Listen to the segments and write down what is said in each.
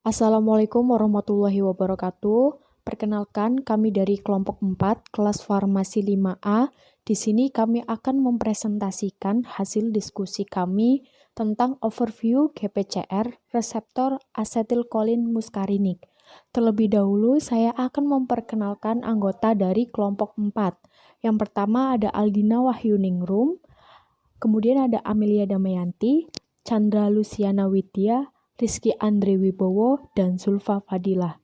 Assalamualaikum warahmatullahi wabarakatuh. Perkenalkan, kami dari kelompok 4, kelas farmasi 5A. Di sini kami akan mempresentasikan hasil diskusi kami tentang overview GPCR reseptor asetilkolin muskarinik. Terlebih dahulu, saya akan memperkenalkan anggota dari kelompok 4. Yang pertama ada Aldina Wahyuningrum, kemudian ada Amelia Damayanti, Chandra Luciana Widya, Rizky Andre Wibowo, dan Zulfa Fadilah.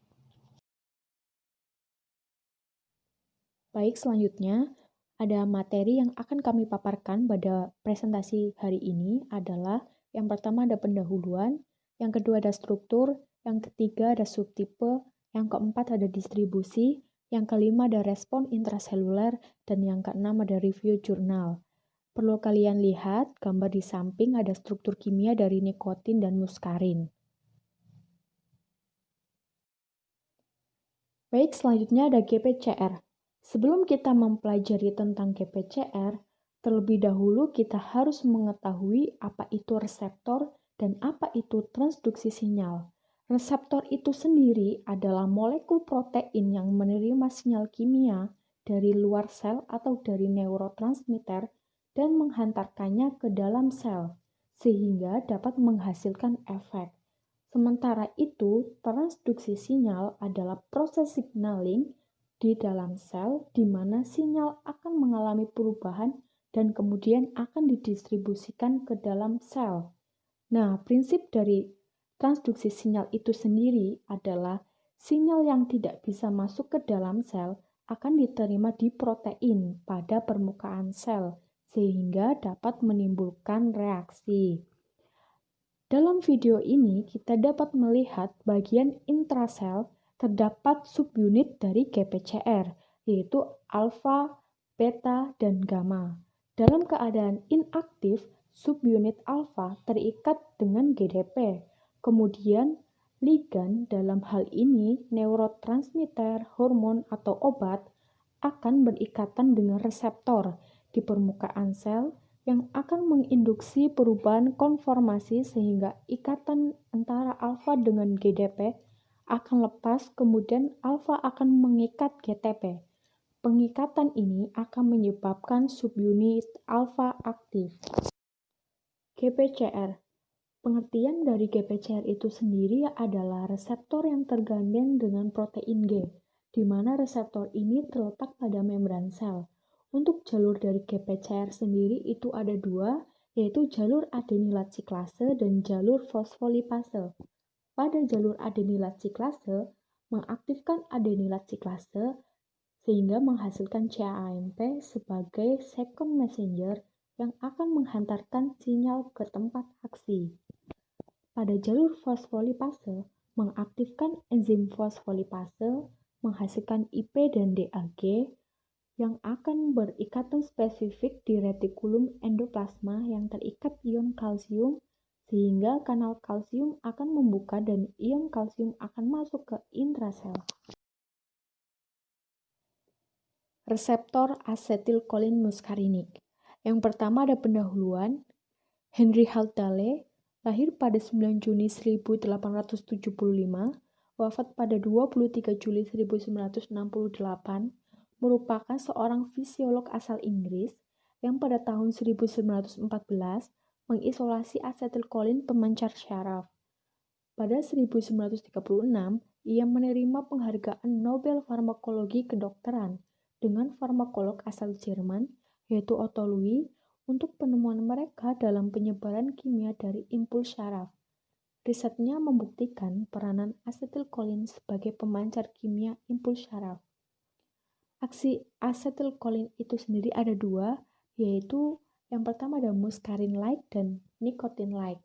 Baik, selanjutnya ada materi yang akan kami paparkan pada presentasi hari ini adalah yang pertama ada pendahuluan, yang kedua ada struktur, yang ketiga ada subtipe, yang keempat ada distribusi, yang kelima ada respon intraseluler, dan yang keenam ada review jurnal. Perlu kalian lihat gambar di samping ada struktur kimia dari nikotin dan muskarin. Baik, selanjutnya ada GPCR. Sebelum kita mempelajari tentang GPCR, terlebih dahulu kita harus mengetahui apa itu reseptor dan apa itu transduksi sinyal. Reseptor itu sendiri adalah molekul protein yang menerima sinyal kimia dari luar sel atau dari neurotransmitter dan menghantarkannya ke dalam sel, sehingga dapat menghasilkan efek. Sementara itu, transduksi sinyal adalah proses signaling di dalam sel di mana sinyal akan mengalami perubahan dan kemudian akan didistribusikan ke dalam sel. Nah, prinsip dari transduksi sinyal itu sendiri adalah sinyal yang tidak bisa masuk ke dalam sel akan diterima di protein pada permukaan sel sehingga dapat menimbulkan reaksi. Dalam video ini, kita dapat melihat bagian intrasel terdapat subunit dari GPCR, yaitu alfa, beta, dan gamma. Dalam keadaan inaktif, subunit alfa terikat dengan GDP. Kemudian, ligan dalam hal ini neurotransmitter, hormon, atau obat akan berikatan dengan reseptor di permukaan sel yang akan menginduksi perubahan konformasi sehingga ikatan antara alfa dengan GDP akan lepas, kemudian alfa akan mengikat GTP. Pengikatan ini akan menyebabkan subunit alfa aktif. GPCR. Pengertian dari GPCR itu sendiri adalah reseptor yang tergandeng dengan protein G, di mana reseptor ini terletak pada membran sel. Untuk jalur dari GPCR sendiri itu ada dua, yaitu jalur adenilat siklase dan jalur fosfolipase. Pada jalur adenilat siklase, mengaktifkan adenilat siklase sehingga menghasilkan CAMP sebagai second messenger yang akan menghantarkan sinyal ke tempat aksi. Pada jalur fosfolipase, mengaktifkan enzim fosfolipase, menghasilkan IP dan DAG, yang akan berikatan spesifik di retikulum endoplasma yang terikat ion kalsium sehingga kanal kalsium akan membuka dan ion kalsium akan masuk ke intrasel. Reseptor asetilkolin muskarinik. Yang pertama ada pendahuluan. Henry Haltdale lahir pada 9 Juni 1875, wafat pada 23 Juli 1968, merupakan seorang fisiolog asal Inggris yang pada tahun 1914 mengisolasi asetilkolin pemancar syaraf. Pada 1936, ia menerima penghargaan Nobel Farmakologi Kedokteran dengan farmakolog asal Jerman, yaitu Otto Louis, untuk penemuan mereka dalam penyebaran kimia dari impuls syaraf. Risetnya membuktikan peranan asetilkolin sebagai pemancar kimia impuls syaraf. Aksi asetilkolin itu sendiri ada dua, yaitu yang pertama ada muskarin-like dan nikotin-like.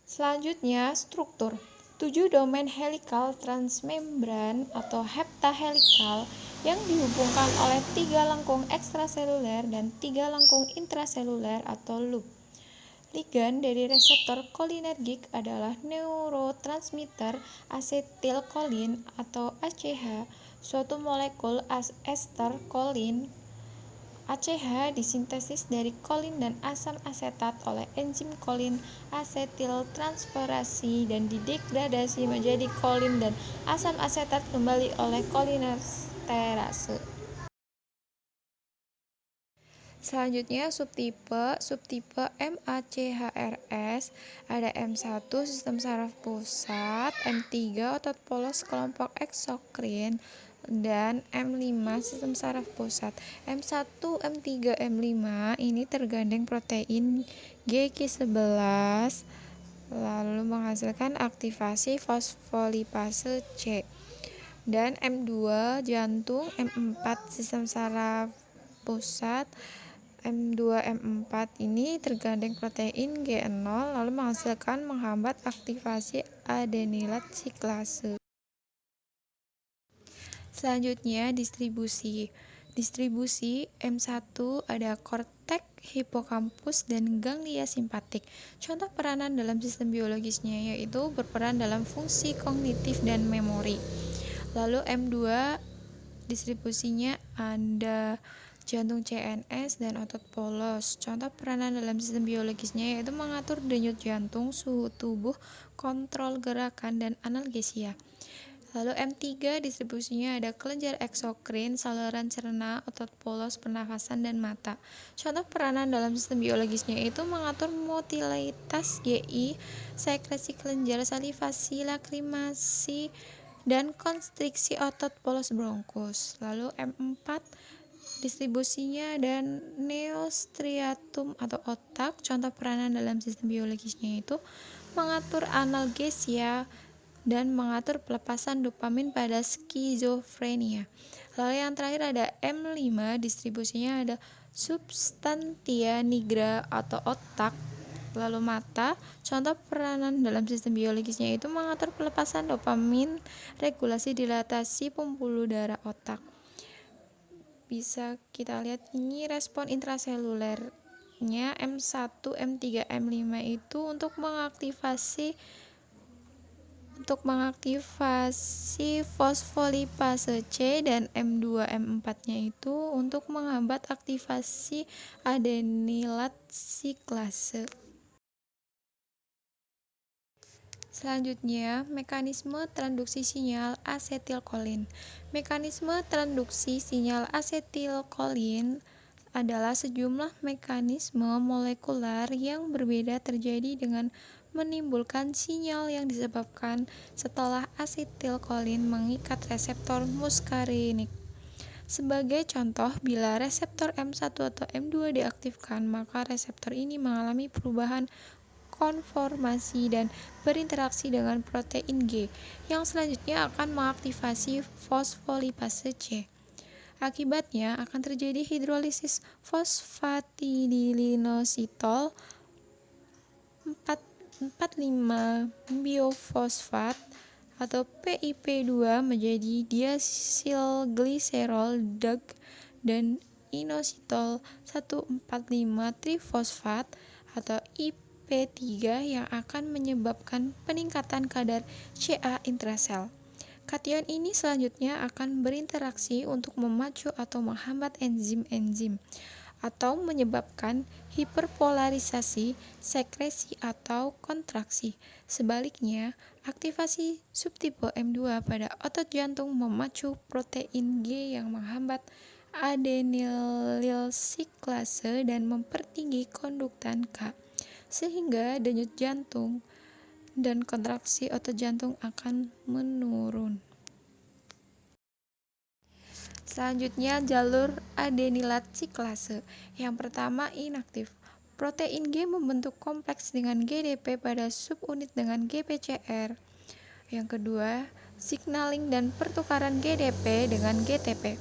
Selanjutnya, struktur. 7 domain helikal transmembran atau heptahelikal yang dihubungkan oleh 3 lengkung ekstraseluler dan 3 lengkung intraseluler atau loop. Ligan dari reseptor kolinergik adalah neurotransmitter asetilkolin atau ACH, suatu molekul ester kolin. ACH disintesis dari kolin dan asam asetat oleh enzim kolin asetiltransferasi dan didegradasi menjadi kolin dan asam asetat kembali oleh kolinesterase. Selanjutnya subtipe MACHRS ada M1 sistem saraf pusat, M3 otot polos kelompok eksokrin, dan M5 sistem saraf pusat. M1, M3, M5 ini tergandeng protein GQ11 lalu menghasilkan aktivasi fosfolipase C. Dan M2 jantung, M4 sistem saraf pusat, M2 M4 ini tergandeng protein G0 lalu menghambat aktivasi adenilat siklase. Selanjutnya distribusi M1 ada korteks, hipokampus, dan ganglia simpatik. Contoh peranan dalam sistem biologisnya yaitu berperan dalam fungsi kognitif dan memori. Lalu M2 distribusinya ada jantung CNS dan otot polos. Contoh peranan dalam sistem biologisnya yaitu mengatur denyut jantung, suhu tubuh, kontrol gerakan, dan analgesia. Lalu M3 distribusinya ada kelenjar eksokrin, saluran cerna, otot polos, pernafasan, dan mata. Contoh peranan dalam sistem biologisnya yaitu mengatur motilitas GI, sekresi kelenjar, salivasi, lakrimasi, dan konstriksi otot polos bronkus. Lalu M4 distribusinya ada neostriatum atau otak. Contoh peranan dalam sistem biologisnya itu mengatur analgesia dan mengatur pelepasan dopamin pada skizofrenia. Lalu yang terakhir ada M5 distribusinya ada substantia nigra atau otak. Lalu mata, contoh peranan dalam sistem biologisnya itu mengatur pelepasan dopamin, regulasi dilatasi pembuluh darah otak. Bisa kita lihat ini respon intraselulernya M1, M3, M5 itu untuk mengaktifasi fosfolipase C, dan M2, M4-nya itu untuk menghambat aktivasi adenilat siklase. Selanjutnya, mekanisme transduksi sinyal asetilkolin. Mekanisme transduksi sinyal asetilkolin adalah sejumlah mekanisme molekular yang berbeda terjadi dengan menimbulkan sinyal yang disebabkan setelah asetilkolin mengikat reseptor muskarinik. Sebagai contoh, bila reseptor M1 atau M2 diaktifkan, maka reseptor ini mengalami perubahan konformasi dan berinteraksi dengan protein G yang selanjutnya akan mengaktifasi fosfolipase C. Akibatnya akan terjadi hidrolisis fosfatidilinositol 4,5 biofosfat atau PIP2 menjadi diasilgliserol DAG dan inositol 1,45 trifosfat atau IP3 yang akan menyebabkan peningkatan kadar Ca intrasel. Kation ini selanjutnya akan berinteraksi untuk memacu atau menghambat enzim-enzim atau menyebabkan hiperpolarisasi, sekresi, atau kontraksi. Sebaliknya, aktivasi subtipe M2 pada otot jantung memacu protein G yang menghambat adenilil siklase dan mempertinggi konduktan K, sehingga denyut jantung dan kontraksi otot jantung akan menurun. Selanjutnya, jalur adenilat siklase. Yang pertama, inaktif. Protein G membentuk kompleks dengan GDP pada subunit dengan GPCR. Yang kedua, signaling dan pertukaran GDP dengan GTP.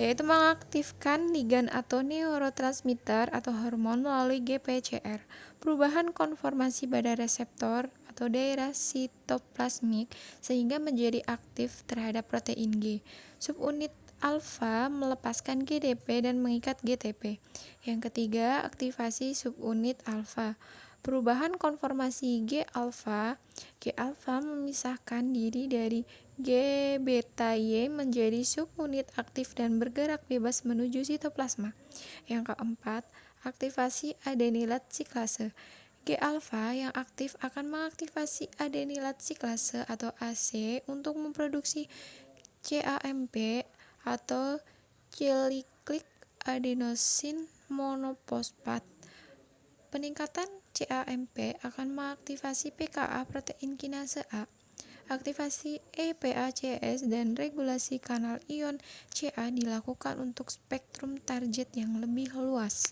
yaitu mengaktifkan ligan atau neurotransmitter atau hormon melalui GPCR. Perubahan konformasi pada reseptor atau daerah sitoplasmik sehingga menjadi aktif terhadap protein G. Subunit alfa melepaskan GDP dan mengikat GTP. Yang ketiga, aktivasi subunit alfa. Perubahan konformasi G alfa memisahkan diri dari G beta Y menjadi subunit aktif dan bergerak bebas menuju sitoplasma. Yang keempat, aktivasi adenilat siklase. G alfa yang aktif akan mengaktifasi adenilat siklase atau AC untuk memproduksi CAMP atau cyclic adenosine monofosfat. Peningkatan CAMP akan mengaktifasi PKA protein kinase A, aktivasi EPACS dan regulasi kanal ion Ca dilakukan untuk spektrum target yang lebih luas.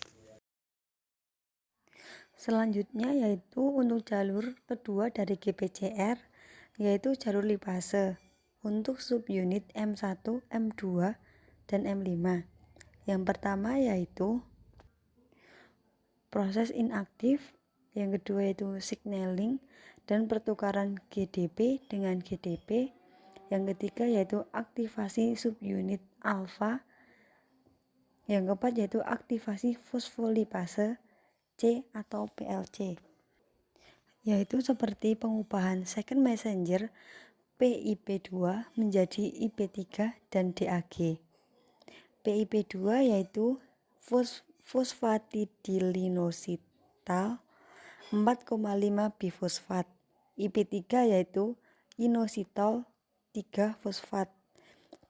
Selanjutnya yaitu untuk jalur kedua dari GPCR, yaitu jalur lipase untuk subunit M1, M2, dan M5. Yang pertama yaitu proses inaktif, yang kedua yaitu signaling dan pertukaran GDP dengan GDP, yang ketiga yaitu aktivasi subunit alfa, yang keempat yaitu aktivasi fosfolipase C atau PLC, yaitu seperti pengubahan second messenger PIP2 menjadi IP3 dan DAG. PIP2 yaitu fosfatidilinositol 4,5 bifosfat. IP3 yaitu inositol 3 fosfat.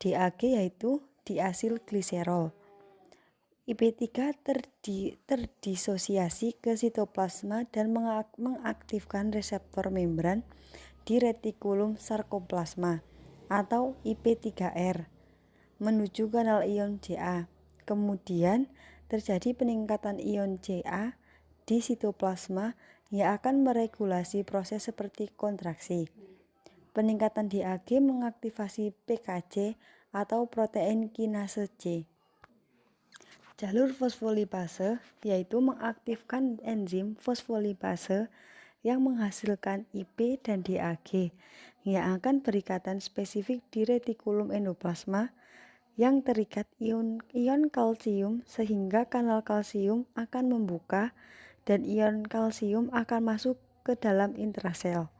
DAG yaitu diasil gliserol. IP3 terdisosiasi ke sitoplasma dan mengaktifkan reseptor membran di retikulum sarkoplasma atau IP3R menuju kanal ion Ca. Kemudian terjadi peningkatan ion Ca di sitoplasma yang akan meregulasi proses seperti kontraksi. Peningkatan DAG mengaktifasi PKC atau protein kinase C. Jalur fosfolipase yaitu mengaktifkan enzim fosfolipase yang menghasilkan IP dan DAG yang akan berikatan spesifik di retikulum endoplasma yang terikat ion kalsium sehingga kanal kalsium akan membuka dan ion kalsium akan masuk ke dalam intrasel.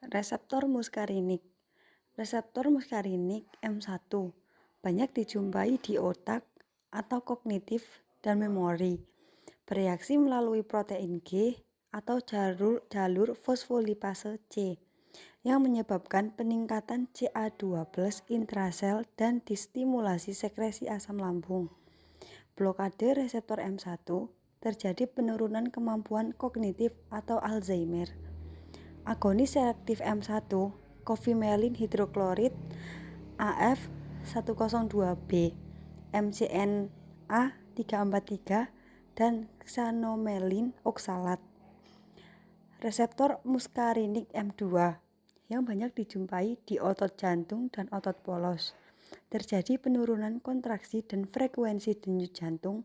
Reseptor muskarinik. Reseptor muskarinik M1 banyak dijumpai di otak atau kognitif dan memori. Bereaksi melalui protein G atau jalur fosfolipase C yang menyebabkan peningkatan Ca2+ intrasel dan distimulasi sekresi asam lambung. Blokade reseptor M1 terjadi penurunan kemampuan kognitif atau Alzheimer. Agonis selektif M1, covimelin hidroklorid AF102B, MCNA343, dan xanomelin oksalat. Reseptor muskarinik M2 yang banyak dijumpai di otot jantung dan otot polos. Terjadi penurunan kontraksi dan frekuensi denyut jantung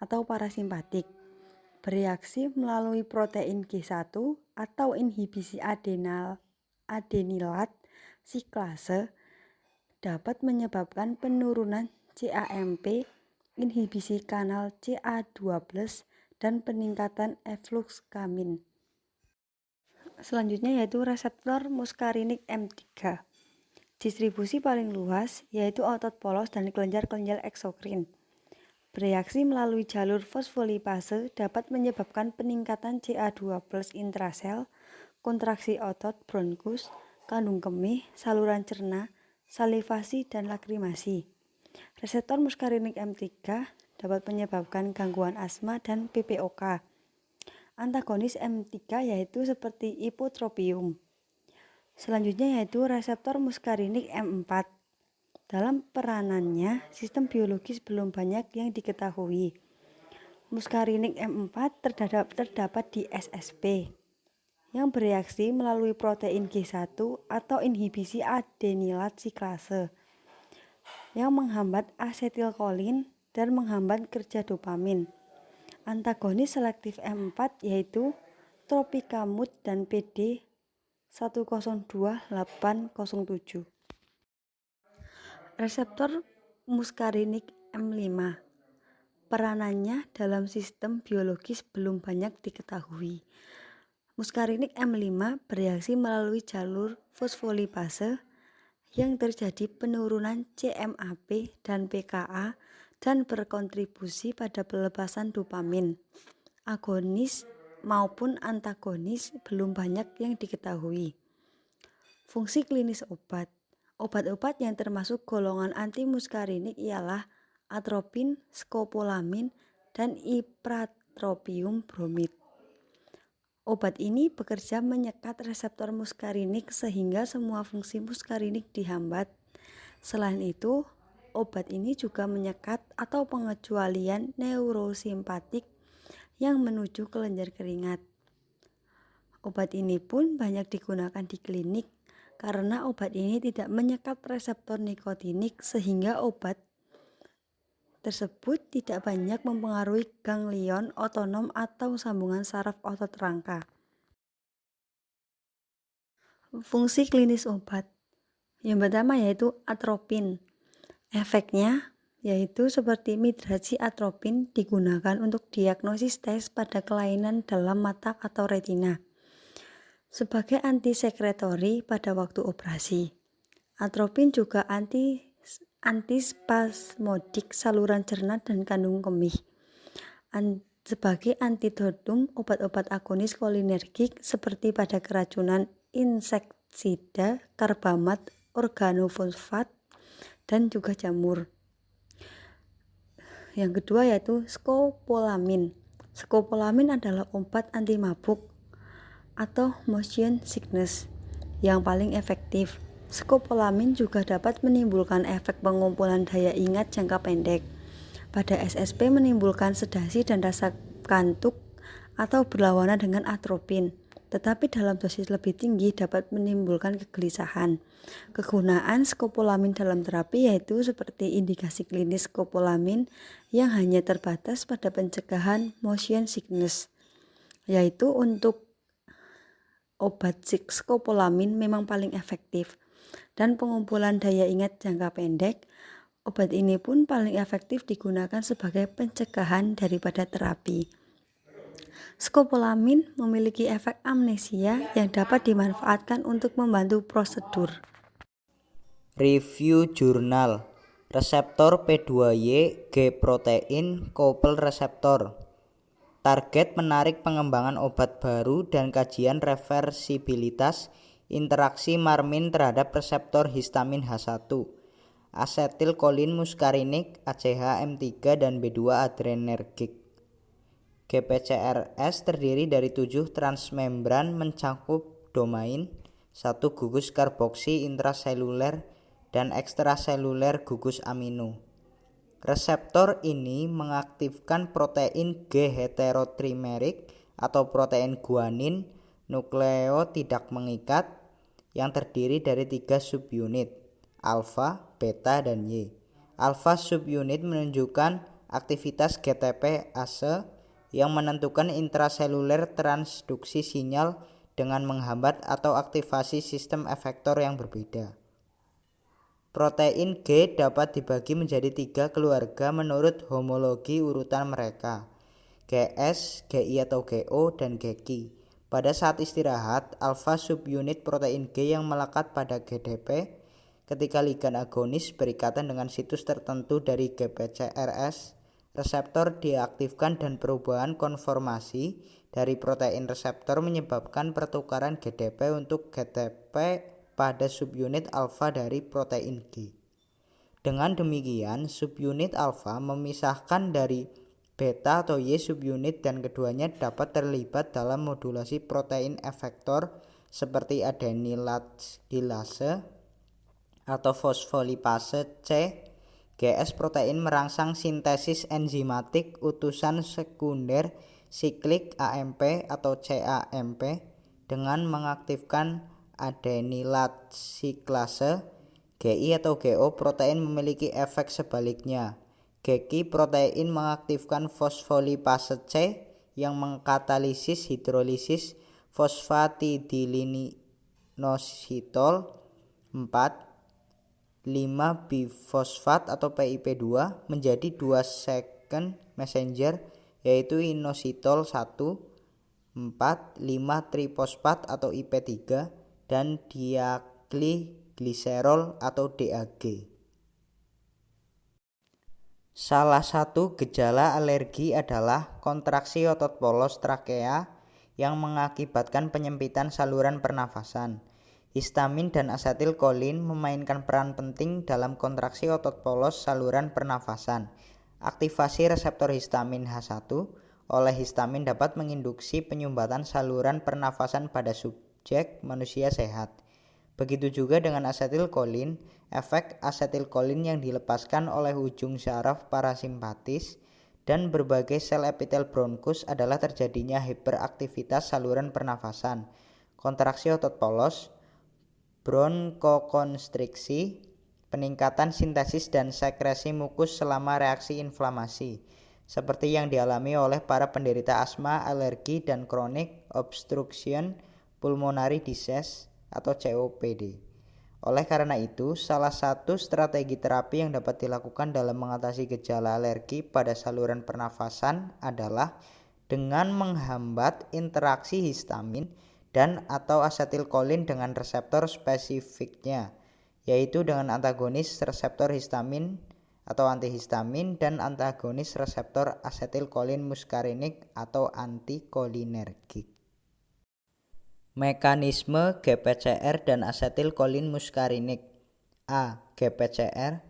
atau parasimpatik. Bereaksi melalui protein G1 atau inhibisi adenilat siklase dapat menyebabkan penurunan CAMP, inhibisi kanal Ca2+, dan peningkatan eflux kamin. Selanjutnya yaitu reseptor muskarinik M3. Distribusi paling luas yaitu otot polos dan kelenjar-kelenjar eksokrin. Bereaksi melalui jalur fosfolipase dapat menyebabkan peningkatan Ca2+ intrasel, kontraksi otot bronkus, kandung kemih, saluran cerna, salivasi, dan lakrimasi. Reseptor muskarinik M3 dapat menyebabkan gangguan asma dan PPOK. Antagonis M3 yaitu seperti ipotropium. Selanjutnya yaitu reseptor muskarinik M4. Dalam peranannya, sistem biologis belum banyak yang diketahui. Muskarinik M4 terdapat di SSP yang bereaksi melalui protein G1 atau inhibisi adenilat siklase. yang menghambat asetilkolin dan menghambat kerja dopamin. Antagonis selektif M4 yaitu tropicamud dan PD 102807. Reseptor muskarinik M5. Peranannya dalam sistem biologis belum banyak diketahui. Muskarinik M5 bereaksi melalui jalur fosfolipase yang terjadi penurunan CMAP dan PKA dan berkontribusi pada pelepasan dopamin. Agonis maupun antagonis belum banyak yang diketahui. Fungsi klinis obat. Obat-obat yang termasuk golongan antimuskarinik ialah atropin, skopolamin, dan ipratropium bromid. Obat ini bekerja menyekat reseptor muskarinik sehingga semua fungsi muskarinik dihambat. Selain itu, obat ini juga menyekat atau pengecualian neurosimpatik yang menuju kelenjar keringat. Obat ini pun banyak digunakan di klinik karena obat ini tidak menyekat reseptor nikotinik sehingga obat tersebut tidak banyak mempengaruhi ganglion otonom atau sambungan saraf otot rangka. Fungsi klinis obat. Yang pertama yaitu atropin. Efeknya yaitu seperti migrasi atropin digunakan untuk diagnosis tes pada kelainan dalam mata atau retina. Sebagai antisekretori pada waktu operasi. Atropin juga antispasmodik saluran cerna dan kandung kemih. Sebagai antidotum obat-obat agonis kolinergik seperti pada keracunan insektisida, karbamat, organofosfat, dan juga jamur. Yang kedua yaitu skopolamin. Skopolamin adalah obat anti mabuk atau motion sickness yang paling efektif. Skopolamin juga dapat menimbulkan efek pengumpulan daya ingat jangka pendek. Pada SSP menimbulkan sedasi dan rasa kantuk atau berlawanan dengan atropin. Tetapi dalam dosis lebih tinggi dapat menimbulkan kegelisahan. Kegunaan skopolamin dalam terapi yaitu seperti indikasi klinis skopolamin yang hanya terbatas pada pencegahan motion sickness, yaitu untuk obat skopolamin memang paling efektif dan pengumpulan daya ingat jangka pendek. Obat ini pun paling efektif digunakan sebagai pencegahan daripada terapi. Skopolamin memiliki efek amnesia yang dapat dimanfaatkan untuk membantu prosedur. Review jurnal. Reseptor P2Y G protein couple reseptor. Target menarik pengembangan obat baru dan kajian reversibilitas interaksi marmin terhadap reseptor histamin H1, asetilkolin muskarinik, ACH, M3, dan B2 adrenergik. GPCRS terdiri dari 7 transmembran mencakup domain, 1 gugus karboksi intraseluler, dan ekstraseluler gugus amino. Reseptor ini mengaktifkan protein G heterotrimerik atau protein guanin nukleo tidak mengikat yang terdiri dari 3 subunit, alfa, beta, dan Y. Alfa subunit menunjukkan aktivitas GTP-ACE yang menentukan intraseluler transduksi sinyal dengan menghambat atau aktivasi sistem efektor yang berbeda. Protein G dapat dibagi menjadi 3 keluarga menurut homologi urutan mereka, GS, GI atau GO, dan GQ. Pada saat istirahat, alfa subunit protein G yang melekat pada GDP ketika ligan agonis berikatan dengan situs tertentu dari GPCRS, reseptor diaktifkan dan perubahan konformasi dari protein reseptor menyebabkan pertukaran GDP untuk GTP pada subunit alfa dari protein G. Dengan demikian, subunit alfa memisahkan dari beta atau Y subunit dan keduanya dapat terlibat dalam modulasi protein efektor seperti adenilase atau fosfolipase C. GS protein merangsang sintesis enzimatik utusan sekunder siklik AMP atau CAMP dengan mengaktifkan adenilat siklase. GI atau GO protein memiliki efek sebaliknya. GI protein mengaktifkan fosfolipase C yang mengkatalisis hidrolisis fosfatidilinositol 4,5-bifosfat atau PIP2 menjadi 2 second messenger yaitu inositol 1,4,5-trifosfat atau IP3 dan diakylglycerol atau DAG. Salah satu gejala alergi adalah kontraksi otot polos trakea yang mengakibatkan penyempitan saluran pernafasan. Histamin dan asetilkolin memainkan peran penting dalam kontraksi otot polos saluran pernafasan. Aktivasi reseptor histamin H1 oleh histamin dapat menginduksi penyumbatan saluran pernafasan pada subjek manusia sehat. Begitu juga dengan asetilkolin, efek asetilkolin yang dilepaskan oleh ujung syaraf parasimpatis dan berbagai sel epitel bronkus adalah terjadinya hiperaktivitas saluran pernafasan, kontraksi otot polos, bronkokonstriksi, peningkatan sintesis dan sekresi mukus selama reaksi inflamasi, seperti yang dialami oleh para penderita asma, alergi, dan chronic obstruction pulmonary disease atau COPD. Oleh karena itu, salah satu strategi terapi yang dapat dilakukan dalam mengatasi gejala alergi pada saluran pernafasan adalah dengan menghambat interaksi histamin dan atau asetilkolin dengan reseptor spesifiknya, yaitu dengan antagonis reseptor histamin atau antihistamin dan antagonis reseptor asetilkolin muskarinik atau antikolinergik. Mekanisme GPCR dan asetilkolin muskarinik. A. GPCR.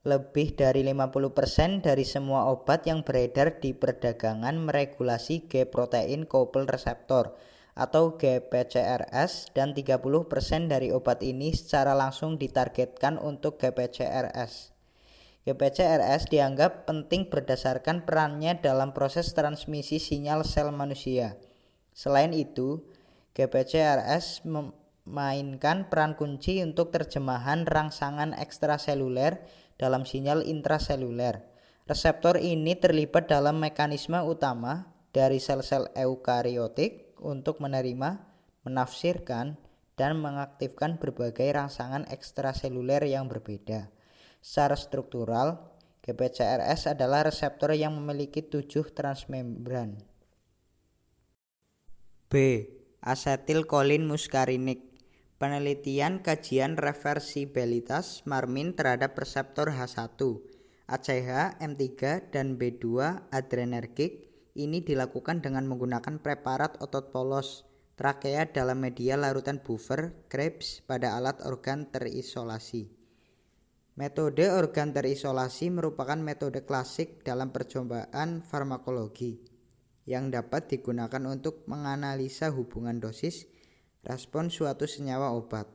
Lebih dari 50% dari semua obat yang beredar di perdagangan meregulasi G-protein coupled receptor atau GPCRS dan 30% dari obat ini secara langsung ditargetkan untuk GPCRS. GPCRS dianggap penting berdasarkan perannya dalam proses transmisi sinyal sel manusia. Selain itu, GPCRS memainkan peran kunci untuk terjemahan rangsangan ekstraseluler dalam sinyal intraseluler. Reseptor ini terlibat dalam mekanisme utama dari sel-sel eukariotik untuk menerima, menafsirkan, dan mengaktifkan berbagai rangsangan ekstraseluler yang berbeda. Secara struktural, GPCRS adalah reseptor yang memiliki 7 transmembran. B. Asetilkolin muskarinik. Penelitian kajian reversibilitas marmin terhadap reseptor H1, ACH, M3, dan B2 adrenergik ini dilakukan dengan menggunakan preparat otot polos trakea dalam media larutan buffer Krebs pada alat organ terisolasi. Metode organ terisolasi merupakan metode klasik dalam percobaan farmakologi yang dapat digunakan untuk menganalisa hubungan dosis respon suatu senyawa obat.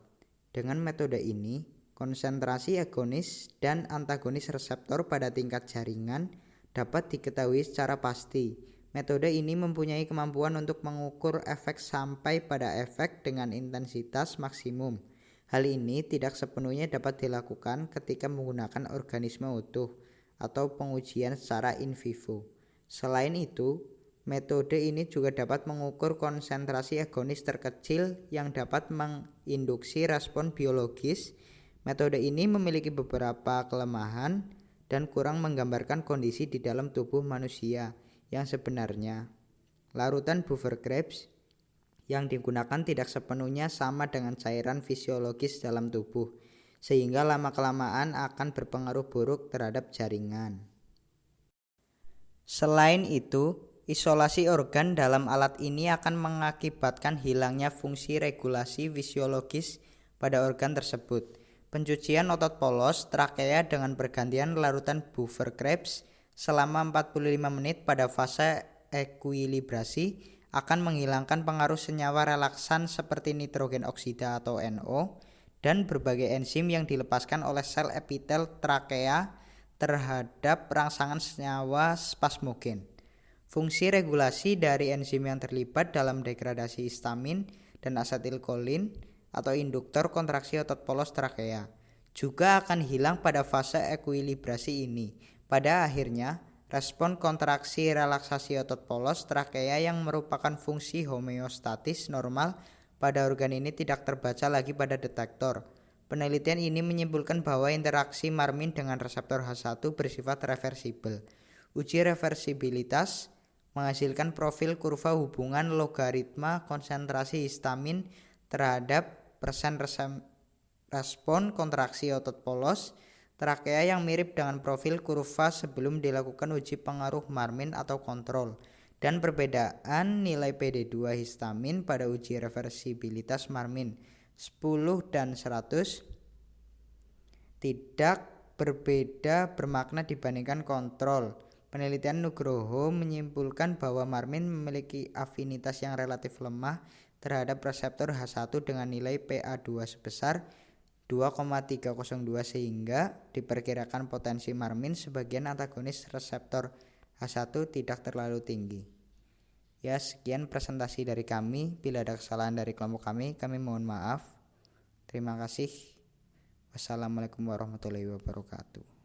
Dengan metode ini, konsentrasi agonis dan antagonis reseptor pada tingkat jaringan dapat diketahui secara pasti. Metode ini mempunyai kemampuan untuk mengukur efek sampai pada efek dengan intensitas maksimum. Hal ini tidak sepenuhnya dapat dilakukan ketika menggunakan organisme utuh atau pengujian secara in vivo. Selain itu, metode ini juga dapat mengukur konsentrasi agonis terkecil yang dapat menginduksi respon biologis. Metode ini memiliki beberapa kelemahan dan kurang menggambarkan kondisi di dalam tubuh manusia yang sebenarnya. Larutan buffer Krebs yang digunakan tidak sepenuhnya sama dengan cairan fisiologis dalam tubuh, sehingga lama-kelamaan akan berpengaruh buruk terhadap jaringan. Selain itu, isolasi organ dalam alat ini akan mengakibatkan hilangnya fungsi regulasi fisiologis pada organ tersebut. Pencucian otot polos trakea dengan pergantian larutan buffer Krebs selama 45 menit pada fase ekuilibrasi akan menghilangkan pengaruh senyawa relaksan seperti nitrogen oksida atau NO dan berbagai enzim yang dilepaskan oleh sel epitel trakea terhadap rangsangan senyawa spasmogen. Fungsi regulasi dari enzim yang terlibat dalam degradasi histamin dan asetilkolin atau induktor kontraksi otot polos trakea juga akan hilang pada fase ekuilibrasi ini. Pada akhirnya, respon kontraksi relaksasi otot polos trakea yang merupakan fungsi homeostatis normal pada organ ini tidak terbaca lagi pada detektor. Penelitian ini menyimpulkan bahwa interaksi marmin dengan reseptor H1 bersifat reversibel. Uji reversibilitas menghasilkan profil kurva hubungan logaritma konsentrasi histamin terhadap persen respon kontraksi otot polos trakea yang mirip dengan profil kurva sebelum dilakukan uji pengaruh marmin atau kontrol, dan perbedaan nilai PD2 histamin pada uji reversibilitas marmin 10 dan 100 tidak berbeda bermakna dibandingkan kontrol. Penelitian Nugroho menyimpulkan bahwa marmin memiliki afinitas yang relatif lemah terhadap reseptor H1 dengan nilai PA2 sebesar 2,302 sehingga diperkirakan potensi marmin sebagian antagonis reseptor H1 tidak terlalu tinggi. Ya, sekian presentasi dari kami. Bila ada kesalahan dari kelompok kami mohon maaf. Terima kasih. Wassalamualaikum warahmatullahi wabarakatuh.